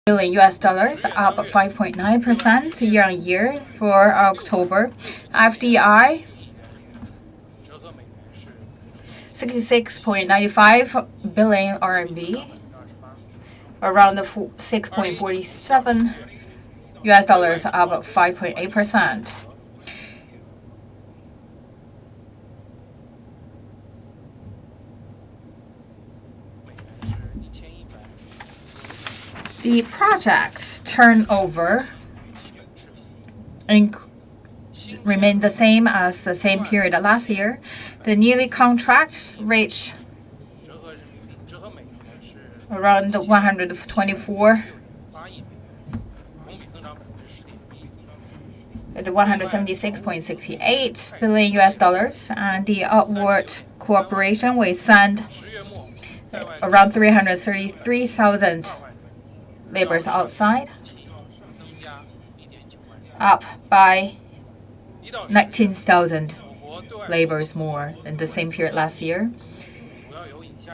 billion US dollars, up 5.9% year on year for October. FDI 66.95 billion RMB, around 6.47 US dollars, up 5.8%. The project turnover remained the same as the same period last year. The newly contract reached around 176.68 billion US dollars, and the outward cooperation we sent around 333,000 laborers outside, up by 19,000 laborers more than the same period last year.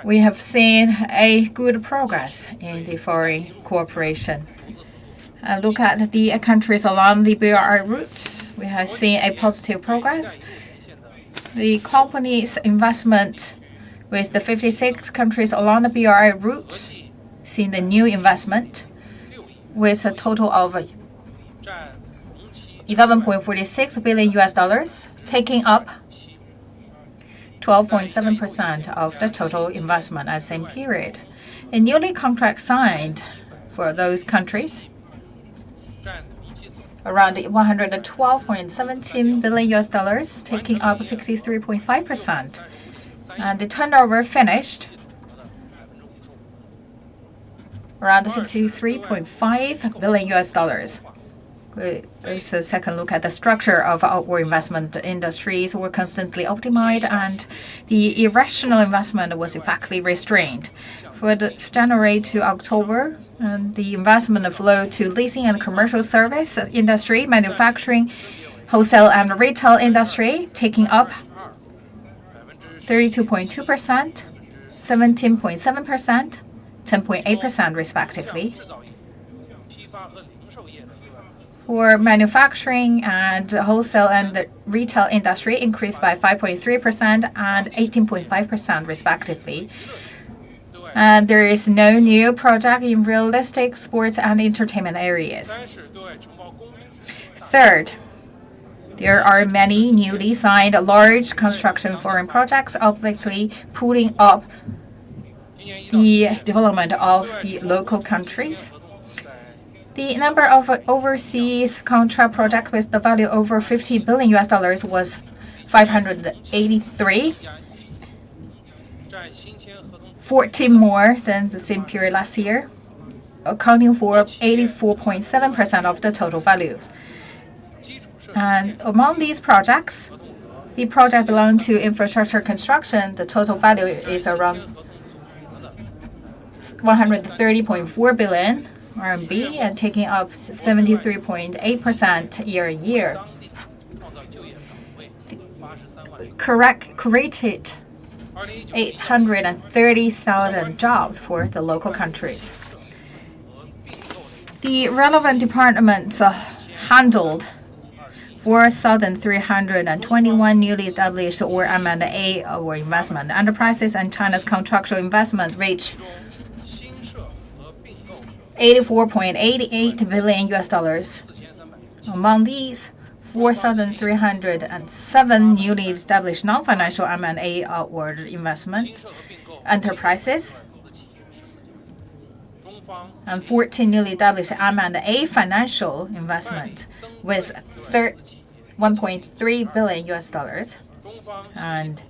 We have seen a good progress in the foreign cooperation. Look at the countries along the BRI route. We have seen a positive progress. The company's investment with the 56 countries along the BRI route seen the new investment with a total of 11.46 billion US dollars, taking up 12.7% of the total investment at the same period. A newly contract signed for those countries around 112.17 billion US dollars, taking up 63.5%. And the turnover finished around 63.5 billion US dollars. So second look at the structure of outward investment industries were constantly optimized, and the irrational investment was effectively restrained. For the January to October, the investment flow to leasing and commercial service industry, manufacturing, wholesale and retail industry taking up 32.2%, 17.7%, 10.8% respectively. For manufacturing and wholesale and retail industry increased by 5.3% and 18.5% respectively. And there is no new project in realistic, sports, and entertainment areas. Third, there are many newly signed large construction foreign projects obliquely pulling up the development of the local countries. The number of overseas contract projects with the value over 50 billion US dollars was 583, 14 more than the same period last year, accounting for 84.7% of the total values. And among these projects, the project belonging to infrastructure construction, the total value is around 130.4 billion RMB and taking up 73.8% year on year. Created 830,000 jobs for the local countries. The relevant departments handled 4,321 newly established or M&A or investment enterprises, and China's contractual investment reached 84.88 billion US dollars. Among these, 4,307 newly established non-financial M&A outward investment enterprises and 14 newly established M&A financial investment with 1.3 billion US dollars and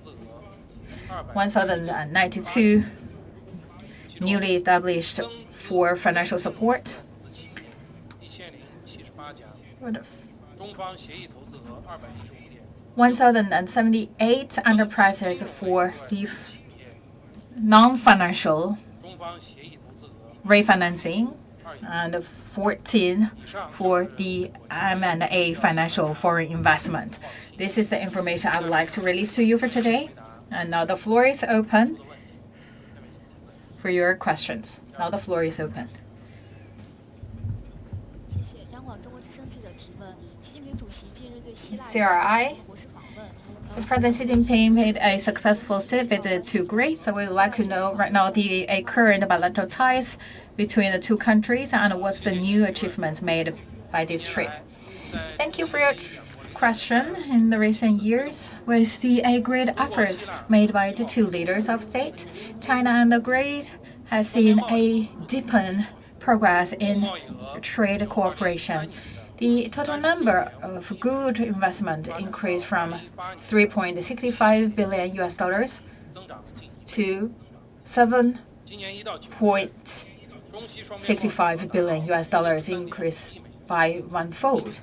1,092 newly established for financial support. 1,078 enterprises for the non-financial refinancing and 14 for the M&A financial foreign investment. This is the information I would like to release to you for today. And now the floor is open for your questions. Now the floor is open. CRI. President Xi Jinping made a successful state visit to Greece, so we would like to know right now the current bilateral ties between the two countries and what's the new achievements made by this trip. Thank you for your question. In the recent years, with the great efforts made by the two leaders of state, China and Greece has seen a deepened progress in trade cooperation. The total number of good investment increased from $3.65 billion to $7.65 billion increase by one-fold.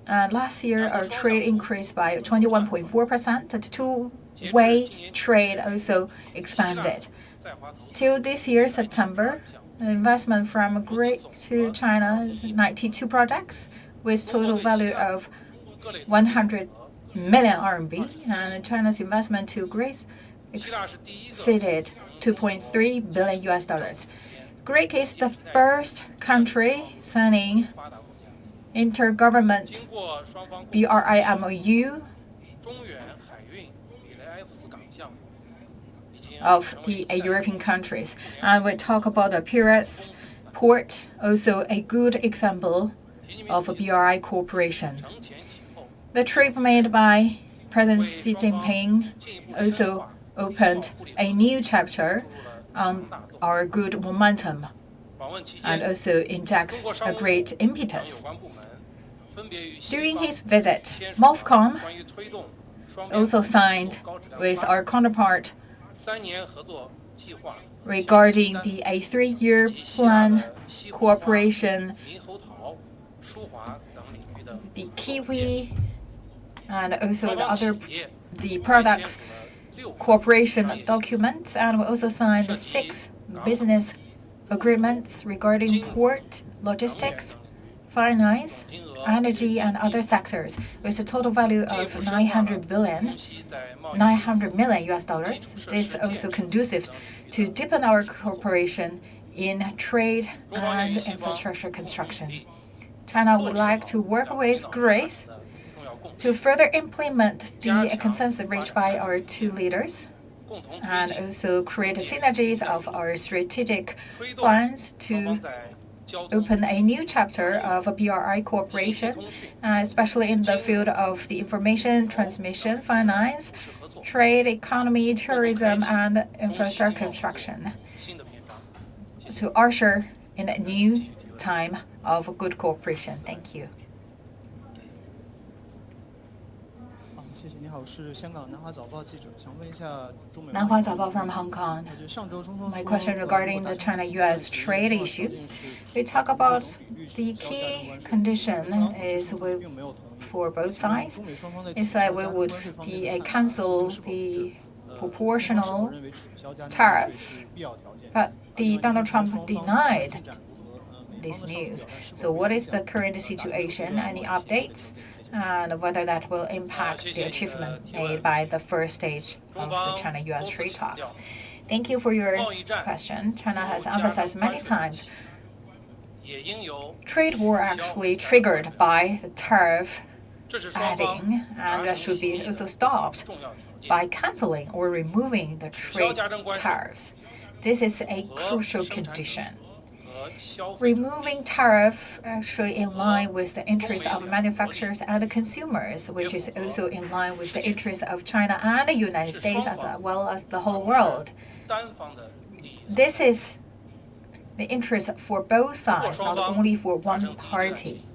Last year, our trade increased by 21.4%. The two-way trade also expanded. Till this year, September, the investment from Greece to China is 92 projects with total value of 100 million RMB, and China's investment to Greece exceeded $2.3 billion. Greece is the first country signing intergovernment BRI MOU of the European countries. And we talk about the Piraeus port, also a good example of a BRI cooperation. The trip made by President Xi Jinping also opened a new chapter on our good momentum and also injects a great impetus. During his visit, MOFCOM also signed with our counterpart regarding the three-year plan cooperation, the kiwi, and also the products cooperation documents, and we also signed the 6 business agreements regarding port, logistics, finance, energy, and other sectors, with a total value of $900 million. This is also conducive to deepen our cooperation in trade and infrastructure construction. China would like to work with Greece to further implement the consensus reached by our two leaders and also create synergies of our strategic plans to open a new chapter of a BRI cooperation, especially in the field of the information transmission, finance, trade, economy, tourism, and infrastructure construction, to usher in a new time of good cooperation. Thank you. Nanhua Zaobao from Hong Kong. My question regarding the China-U.S. trade issues. We talk about the key condition is for both sides. It's that we would cancel the proportional tariff, but Donald Trump denied this news. So what is the current situation? Any updates? And whether that will impact the achievement made by the first stage of the China-U.S. trade talks. Thank you for your question. China has emphasized many times trade war actually triggered by the tariff adding, and that should be also stopped by canceling or removing the trade tariffs. This is a crucial condition. Removing tariff actually in line with the interests of manufacturers and the consumers, which is also in line with the interests of China and the United States as well as the whole world. This is the interest for both sides, not only for one party.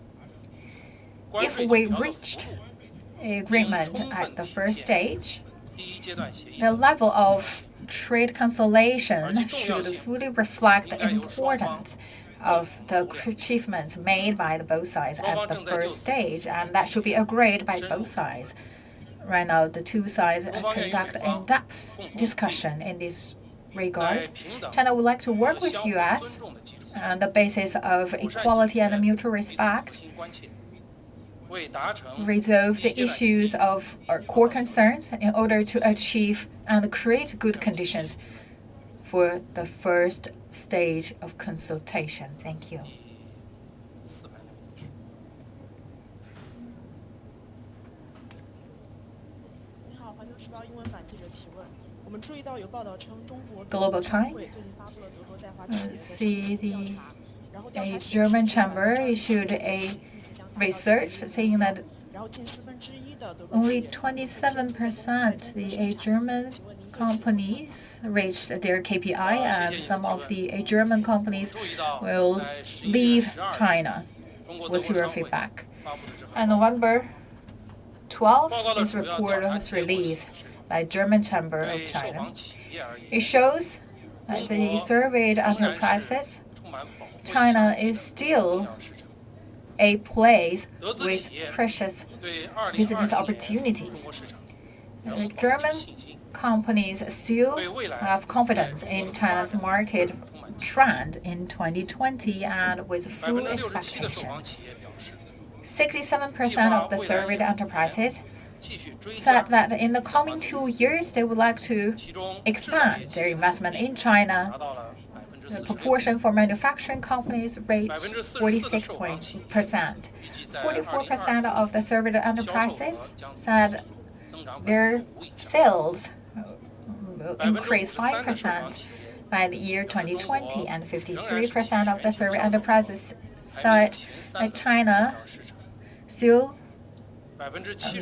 If we reached an agreement at the first stage, the level of trade cancellation should fully reflect the importance of the achievements made by both sides at the first stage, and that should be agreed by both sides. Right now, the two sides conduct in-depth discussion in this regard. China would like to work with U.S. on the basis of equality and mutual respect, resolve the issues of our core concerns in order to achieve and create good conditions for the first stage of consultation. Thank you. Global Time. See a German chamber issued a research saying that only 27% the German companies reached their KPI, and some of the German companies will leave China. What's your feedback? On November 12th, this report was released by German Chamber of China. It shows that the surveyed enterprises, China is still a place with precious business opportunities. The German companies still have confidence in China's market trend in 2020 and with full expectation. 67% of the surveyed enterprises said that in the coming 2 years they would like to expand their investment in China. The proportion for manufacturing companies reached 46%. 44% of the surveyed enterprises said their sales will increase 5% by the year 2020, and 53% of the surveyed enterprises said that China still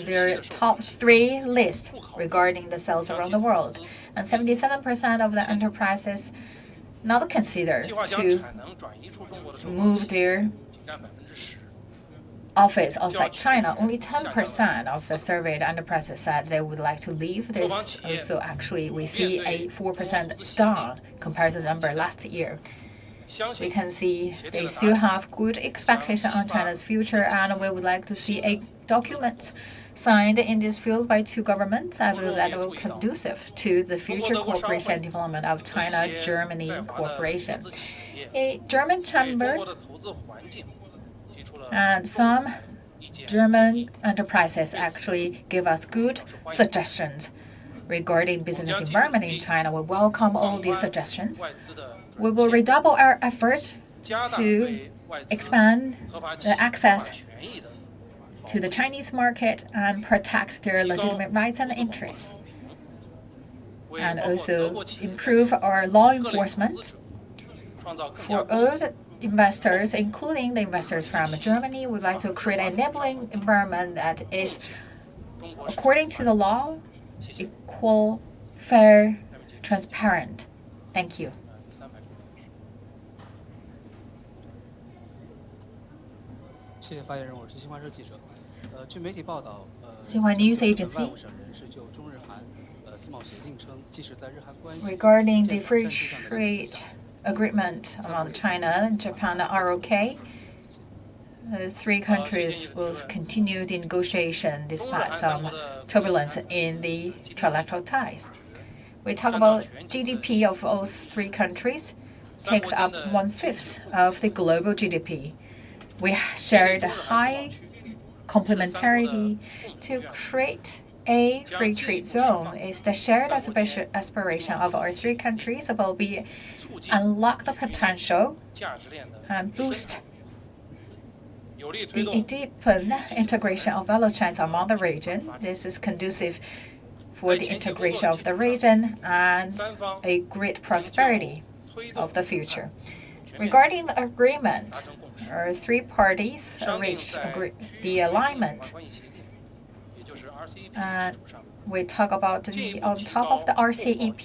their top 3 list regarding the sales around the world, and 77% of the enterprises not consider to move their office outside China. Only 10% of the surveyed enterprises said they would like to leave. This also actually we see a 4% down compared to the number last year. We can see they still have good expectation on China's future, and we would like to see a document signed in this field by 2 governments. I believe that will be conducive to the future cooperation and development of China-Germany cooperation. A German chamber and some German enterprises actually give us good suggestions regarding business environment in China. We welcome all these suggestions. We will redouble our efforts to expand the access to the Chinese market and protect their legitimate rights and interests, and also improve our law enforcement for all the investors, including the investors from Germany. We'd like to create an enabling environment that is, according to the law, equal, fair, transparent. Thank you. Xinhua News Agency. Regarding the free trade agreement among China, Japan, and ROK, the 3 countries will continue the negotiation despite some turbulence in the trilateral ties. We talk about GDP of all 3 countries takes up 1/5 of the global GDP. We shared high complementarity to create a free trade zone. It's the shared aspiration of our 3 countries will be unlock the potential and boost the deepen integration of value chains among the region. This is conducive for the integration of the region and a great prosperity of the future. Regarding the agreement, our 3 parties reached the alignment. We talk about on top of the RCEP,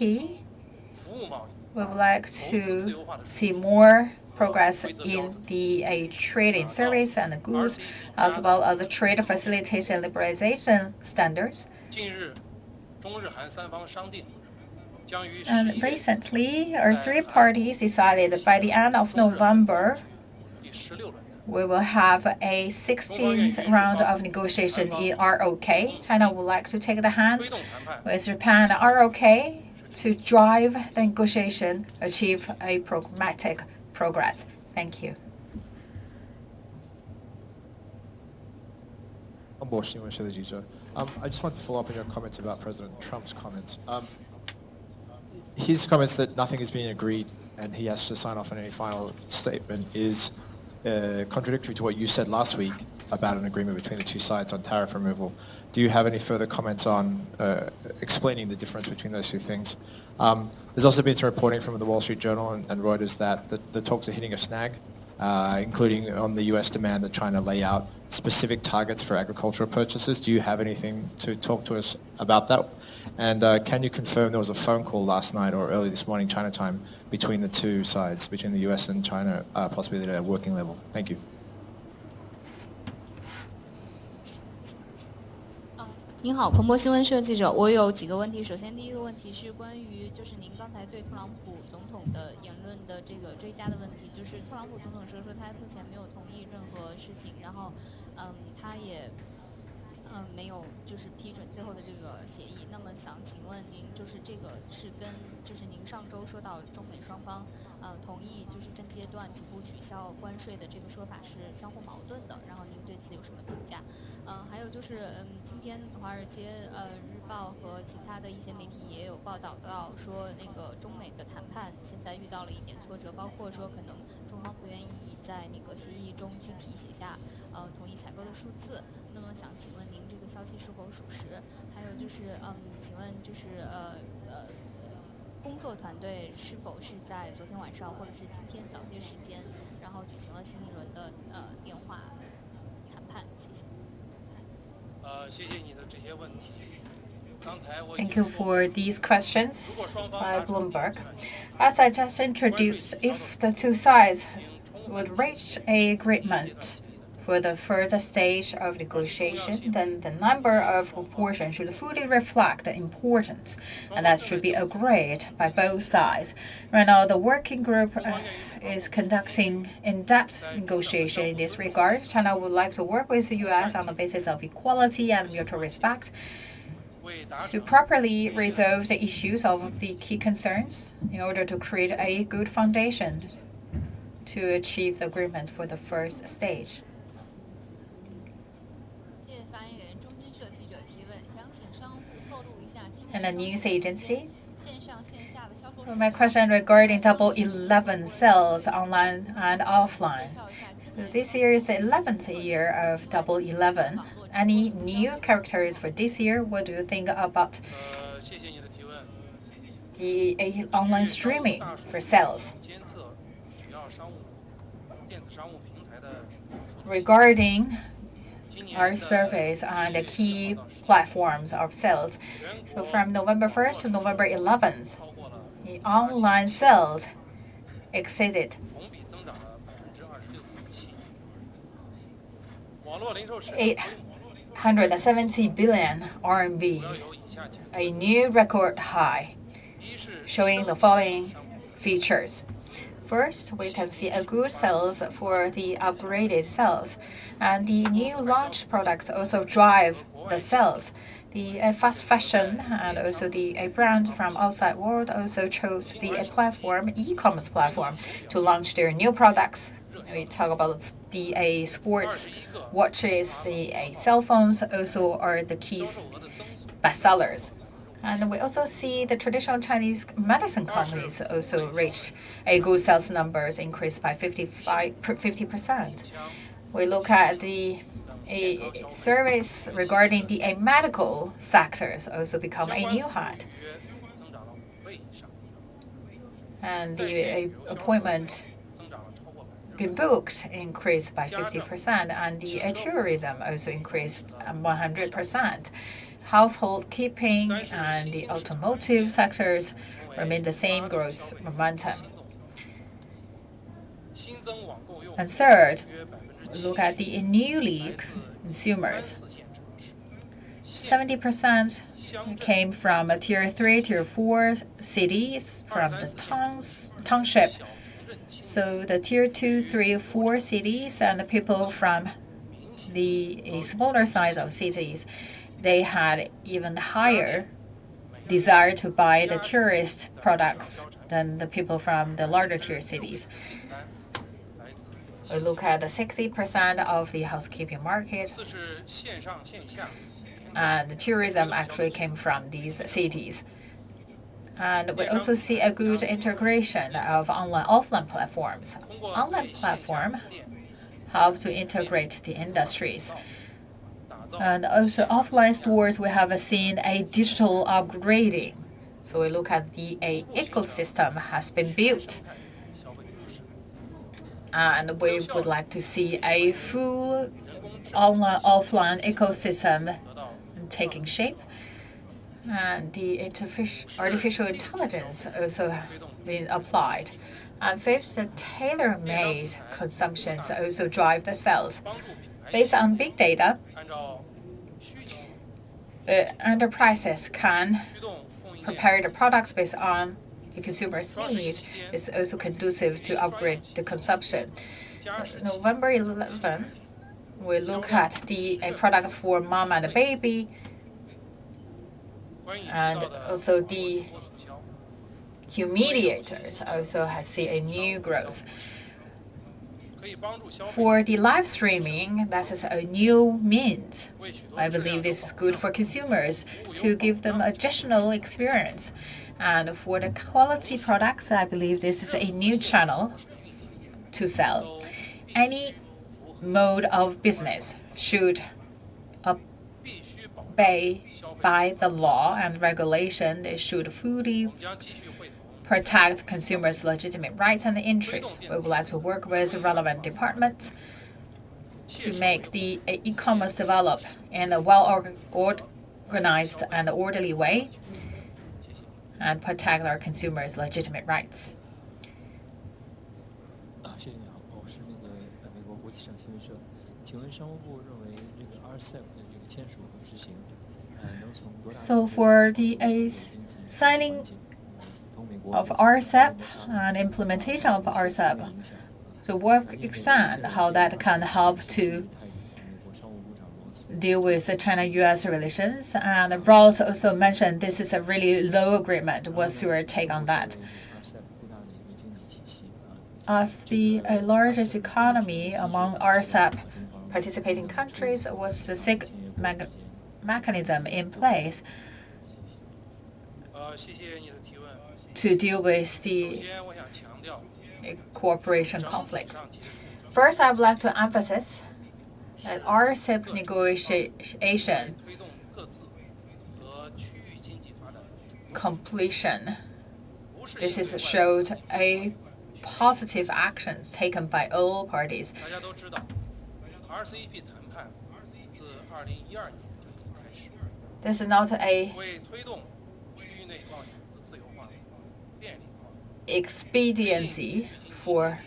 we would like to see more progress in the trade in service and the goods, as well as the trade facilitation and liberalization standards. And recently, our 3 parties decided that by the end of November, we will have a 16th round of negotiation in ROK. China would like to take the hands with Japan and ROK to drive the negotiation, achieve a pragmatic progress. Thank you. I just want to follow up on your comments about President Trump's comments. His comments that nothing is being agreed and he has to sign off on any final statement is contradictory to what you said last week, about an agreement between the two sides on tariff removal. Do you have any further comments on explaining the difference between those two things? There's also been some reporting from the Wall Street Journal and Reuters that the talks are hitting a snag, including on the U.S. demand that China lay out specific targets for agricultural purchases. Do you have anything to talk to us about that? And can you confirm there was a phone call last night or early this morning, China time, between the two sides, between the U.S. and China, possibly at a working level? Thank you. 您好，彭博新闻社记者，我有几个问题。首先，第一个问题是关于就是您刚才对特朗普总统的言论的这个追加的问题，就是特朗普总统说他目前没有同意任何事情，然后他也没有就是批准最后的这个协议。那么想请问您，就是这个是跟就是您上周说到中美双方同意就是分阶段逐步取消关税的这个说法是相互矛盾的，然后您对此有什么评价？还有就是今天华尔街日报和其他的一些媒体也有报道到说，那个中美的谈判现在遇到了一点挫折，包括说可能中方不愿意在那个协议中具体写下同意采购的数字。那么想请问您这个消息是否属实？还有就是请问就是工作团队是否是在昨天晚上或者是今天早些时间，然后举行了新一轮的电话谈判？谢谢。谢谢你的这些问题。Thank you for these questions by Bloomberg. As I just introduced, if the two sides would reach an agreement for the further stage of negotiation, then the number of proportion should fully reflect the importance, and that should be agreed by both sides. Right now, the working group is conducting in-depth negotiation in this regard. China would like to work with the U.S. on the basis of equality and mutual respect to properly resolve the issues of the key concerns in order to create a good foundation to achieve the agreement for the first stage. And a news agency. My question regarding Double 11 sales online and offline. So this year is the 11th year of Double 11. Any new characters for this year? What do you think about the online streaming for sales? Regarding our surveys on the key platforms of sales. So from November 1st to November 11th, the online sales exceeded 870 billion RMB, a new record high, showing the following features. First, we can see a good sales for the upgraded sales, and the new launch products also drive the sales. The fast fashion and also the brand from outside world also chose the platform, e-commerce platform, to launch their new products. We talk about the sports watches, the cell phones also are the key bestsellers. And we also see the traditional Chinese medicine companies also reached a good sales numbers, increased by 50%. We look at the surveys regarding the medical sectors also become a new height. And the appointment been booked increased by 50%, and the tourism also increased 100%. Household keeping and the automotive sectors remain the same growth momentum. And third, look at the newly consumers. 70% came from Tier 3, Tier 4 cities, from the township. So the Tier 2, 3, 4 cities and the people from the smaller size of cities, they had even higher desire to buy the tourist products than the people from the larger tier cities. We look at the 60% of the housekeeping market, and the tourism actually came from these cities. And we also see a good integration of online-offline platforms. Online platform help to integrate the industries. And also offline stores, we have seen a digital upgrading. So we look at the ecosystem has been built. And we would like to see a full online-offline ecosystem taking shape. And the artificial intelligence also been applied. And fifth, the tailor-made consumptions also drive the sales. Based on big data, enterprises can prepare the products based on the consumer's needs. It's also conducive to upgrade the consumption. November 11, we look at the products for mom and baby, and also the humiditors also has seen a new growth. For the live streaming, that is a new means. I believe this is good for consumers to give them additional experience. And for the quality products, I believe this is a new channel to sell. Any mode of business should obey by the law and regulation. They should fully protect consumers' legitimate rights and interests. We would like to work with relevant departments to make the e-commerce develop in a well-organized and orderly way and protect our consumers' legitimate rights. 谢谢你好，我是美国国际上新闻社。请问商务部认为这个 RCEP 的这个签署和执行，能从多大 So for the signing of RCEP and implementation of RCEP, to what extent how that can help to deal with the China-U.S. relations? And Ross also mentioned this is a really low agreement. What's your take on that? As the largest economy among RCEP participating countries, was the SIG mechanism in place to deal with the cooperation conflicts? First, I would like to emphasize that RCEP negotiation completion. This is showed a positive actions taken by all parties. This is not a expediency for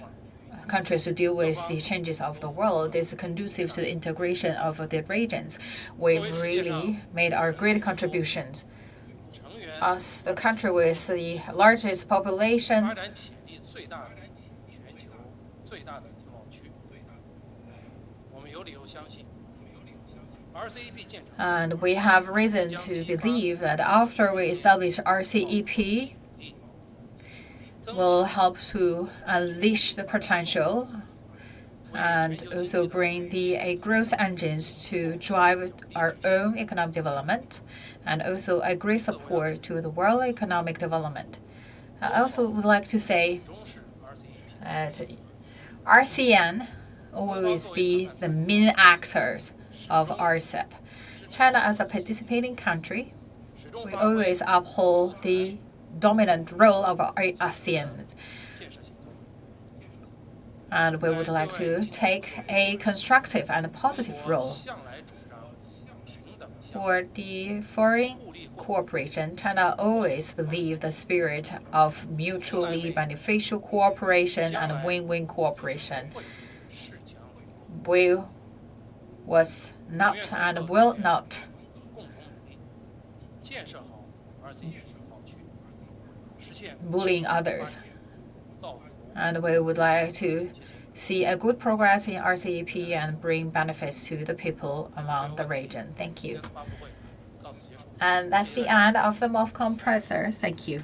countries to deal with the changes of the world. Is conducive to the integration of the regions. We really made our great contributions. As the country with the largest population, and we have reason to believe that after we establish RCEP, will help to unleash the potential and also bring the growth engines to drive our own economic development and also a great support to the world economic development. I also would like to say that ASEAN always be the main actors of RCEP. China as a participating country, we always uphold the dominant role of ASEAN. And we would like to take a constructive and positive role. For the foreign cooperation, China always believed the spirit of mutually beneficial cooperation and win-win cooperation. We was not and will not bullying others. And we would like to see a good progress in RCEP and bring benefits to the people among the region. Thank you. And that's the end of the MOFCOM presser. Thank you.